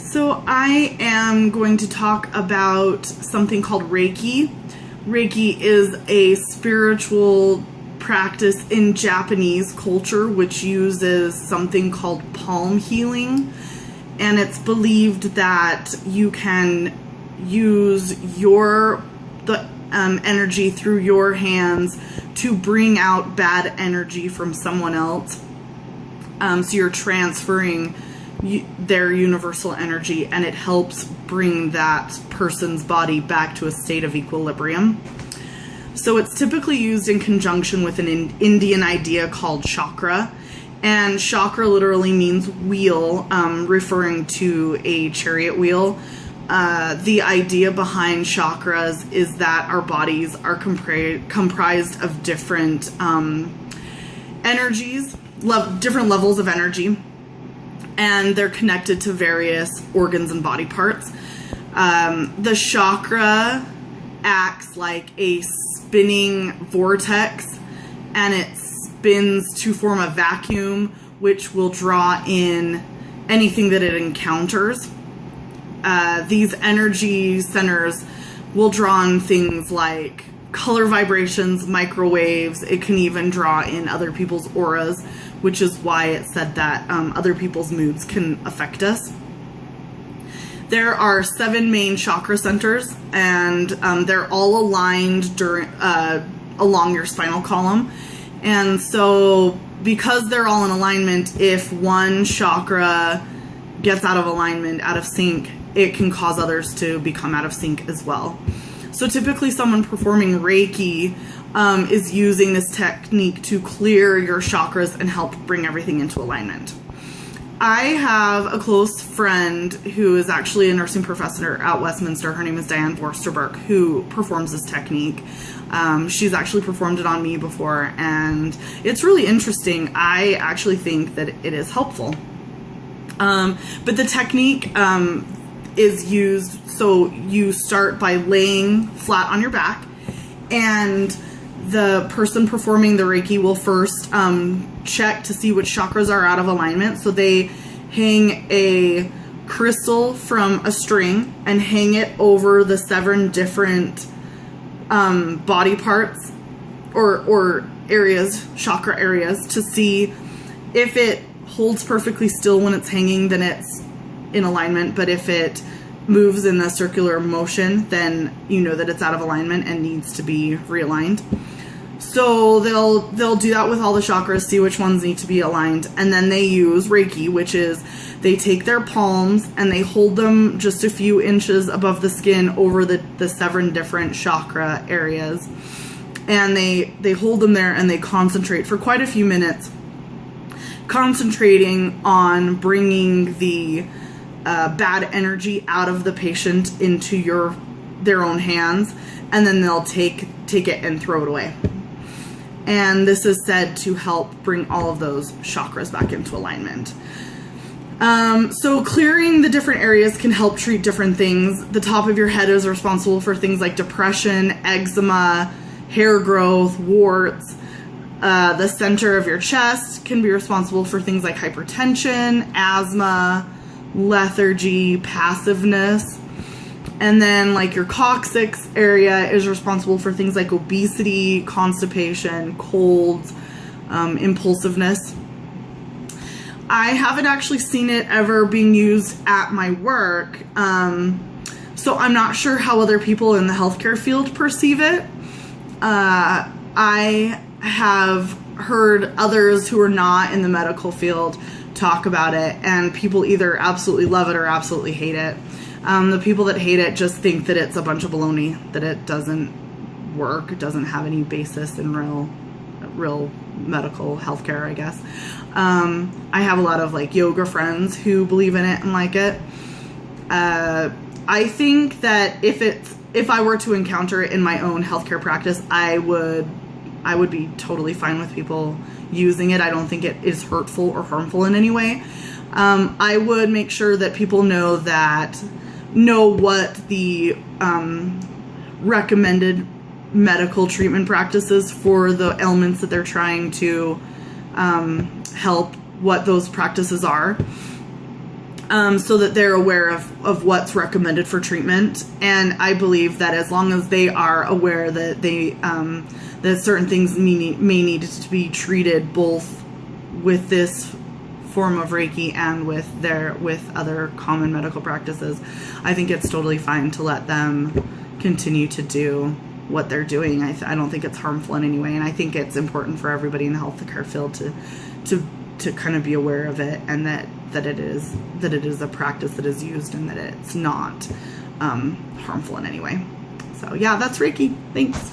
So I am going to talk about something called Reiki. Reiki is a spiritual practice in Japanese culture which uses something called palm healing, and it's believed that you can use the energy through your hands to bring out bad energy from someone else. So you're transferring their universal energy, and it helps bring that person's body back to a state of equilibrium. So it's typically used in conjunction with an Indian idea called chakra, and chakra literally means wheel, referring to a chariot wheel. The idea behind chakras is that our bodies are comprised of different energies, different levels of energy, and they're connected to various organs and body parts. The chakra acts like a spinning vortex, and it spins to form a vacuum which will draw in anything that it encounters. These energy centers will draw in things like color vibrations, microwaves. It can even draw in other people's auras, which is why it's said that other people's moods can affect us. There are 7 main chakra centers, and they're all aligned along your spinal column. And so because they're all in alignment, if one chakra gets out of alignment, out of sync, it can cause others to become out of sync as well. So typically someone performing Reiki is using this technique to clear your chakras and help bring everything into alignment. I have a close friend who is actually a nursing professor at Westminster. Her name is Diane Vorsterberg, who performs this technique. She's actually performed it on me before, and it's really interesting. I actually think that it is helpful. But the technique is used, so you start by laying flat on your back, and the person performing the Reiki will first check to see which chakras are out of alignment. So they hang a crystal from a string and hang it over the 7 different body parts or areas, chakra areas, to see if it holds perfectly still when it's hanging, then it's in alignment. But if it moves in a circular motion, then you know that it's out of alignment and needs to be realigned. So they'll do that with all the chakras, see which ones need to be aligned, and then they use Reiki, which is they take their palms and they hold them just a few inches above the skin over the 7 different chakra areas, and they hold them there and they concentrate for quite a few minutes, concentrating on bringing the bad energy out of the patient into their own hands, and then they'll take it and throw it away. And this is said to help bring all of those chakras back into alignment. So clearing the different areas can help treat different things. The top of your head is responsible for things like depression, eczema, hair growth, warts. The center of your chest can be responsible for things like hypertension, asthma, lethargy, passiveness. And then like your coccyx area is responsible for things like obesity, constipation, colds, impulsiveness. I haven't actually seen it ever being used at my work, so I'm not sure how other people in the healthcare field perceive it. I have heard others who are not in the medical field talk about it, and people either absolutely love it or absolutely hate it. The people that hate it just think that it's a bunch of baloney, that it doesn't work, it doesn't have any basis in real medical healthcare, I guess. I have a lot of like yoga friends who believe in it and like it. I think that if I were to encounter it in my own healthcare practice, I would be totally fine with people using it. I don't think it is hurtful or harmful in any way. I would make sure that people know what the recommended medical treatment practices for the ailments that they're trying to help, what those practices are. so that they're aware of what's recommended for treatment. And I believe that as long as they are aware that they that certain things may need to be treated both with this form of Reiki and with other common medical practices, I think it's totally fine to let them continue to do what they're doing. I don't think it's harmful in any way, and I think it's important for everybody in the healthcare field to kind of be aware of it, and that it is a practice that is used, and that it's not harmful in any way. So yeah, that's Reiki. Thanks.